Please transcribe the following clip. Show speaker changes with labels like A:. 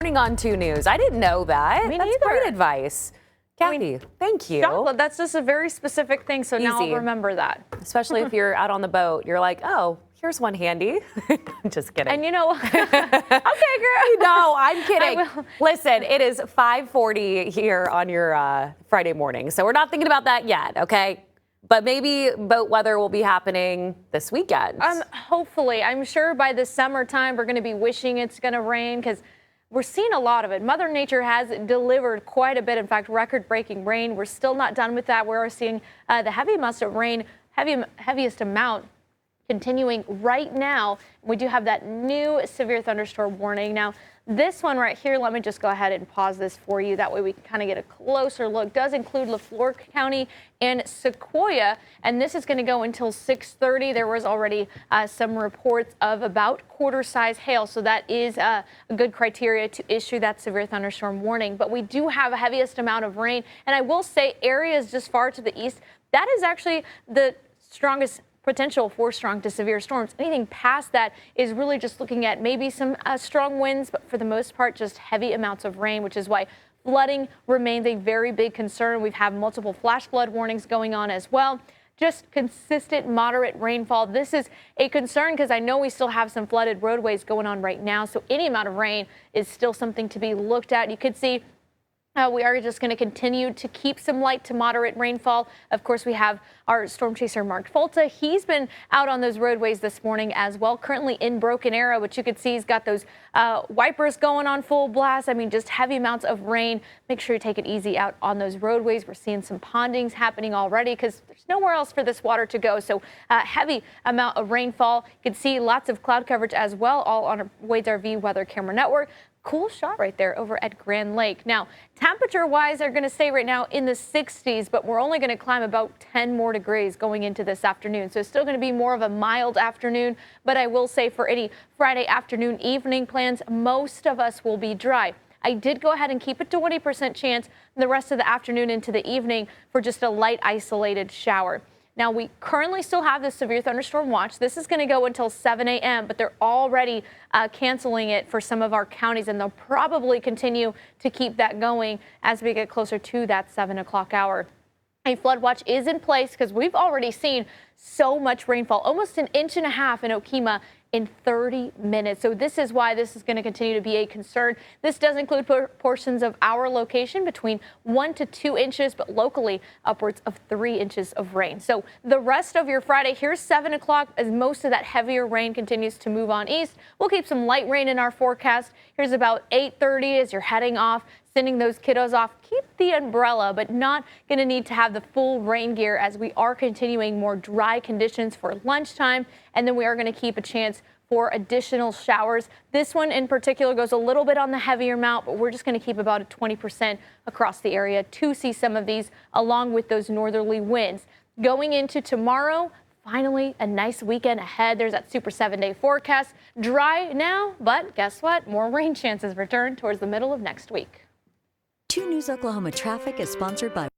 A: morning on 2 News. I didn't know that.
B: Me
A: That's
B: neither.
A: great advice. Kathy, thank you.
B: Chocolate, that's just a very specific thing, so now I'll remember that.
A: Especially if you're out on the boat. You're like, oh, here's one handy. I'm just kidding.
B: And you know, okay, girl.
A: No, I'm kidding. Listen, it is 5:40 here on your Friday morning, so we're not thinking about that yet, okay? But maybe boat weather will be happening this weekend.
B: Hopefully. I'm sure by the summertime we're going to be wishing it's going to rain because we're seeing a lot of it. Mother Nature has delivered quite a bit. In fact, record-breaking rain. We're still not done with that. We're seeing the heaviest amount continuing right now. We do have that new severe thunderstorm warning. Now, this one right here, let me just go ahead and pause this for you. That way we can kind of get a closer look. Does include Leflore County and Sequoia, and this is going to go until 6:30. There was already some reports of about quarter-size hail, so that is a good criteria to issue that severe thunderstorm warning. But we do have a heaviest amount of rain, and I will say areas just far to the east, that is actually the strongest potential for strong to severe storms. Anything past that is really just looking at maybe some strong winds, but for the most part, just heavy amounts of rain, which is why flooding remains a very big concern. We've had multiple flash flood warnings going on as well. Just consistent moderate rainfall. This is a concern because I know we still have some flooded roadways going on right now. So any amount of rain is still something to be looked at. You could see we are just going to continue to keep some light to moderate rainfall. Of course, we have our storm chaser, Mark Tulsa. He's been out on those roadways this morning as well, currently in Broken Arrow, which you could see he's got those wipers going on full blast. I mean, just heavy amounts of rain. Make sure you take it easy out on those roadways. We're seeing some pondings happening already because there's nowhere else for this water to go. So heavy amount of rainfall. You can see lots of cloud coverage as well, all on our Wade's RV Weather Camera Network. Cool shot right there over at Grand Lake. Now, temperature-wise, they're going to stay right now in the 60s, but we're only going to climb about 10 more degrees going into this afternoon. So it's still going to be more of a mild afternoon, but I will say for any Friday afternoon, evening plans, most of us will be dry. I did go ahead and keep a 20% chance the rest of the afternoon into the evening for just a light isolated shower. Now, we currently still have this severe thunderstorm watch. This is going to go until 7 a.m., but they're already canceling it for some of our counties, and they'll probably continue to keep that going as we get closer to that 7 o'clock hour. A flood watch is in place because we've already seen so much rainfall, almost 1.5 inches in Okemah in 30 minutes. So this is why this is going to continue to be a concern. This does include portions of our location between 1 to 2 inches, but locally upwards of 3 inches of rain. So the rest of your Friday, here's 7 o'clock as most of that heavier rain continues to move on east. We'll keep some light rain in our forecast. Here's about 8:30 as you're heading off, sending those kiddos off. Keep the umbrella, but not going to need to have the full rain gear as we are continuing more dry conditions for lunchtime. And then we are going to keep a chance for additional showers. This one in particular goes a little bit on the heavier amount, but we're just going to keep about a 20% across the area to see some of these along with those northerly winds. Going into tomorrow, finally a nice weekend ahead. There's that super 7-day forecast. Dry now, but guess what? More rain chances return towards the middle of next week.
C: 2 News Oklahoma Traffic is sponsored by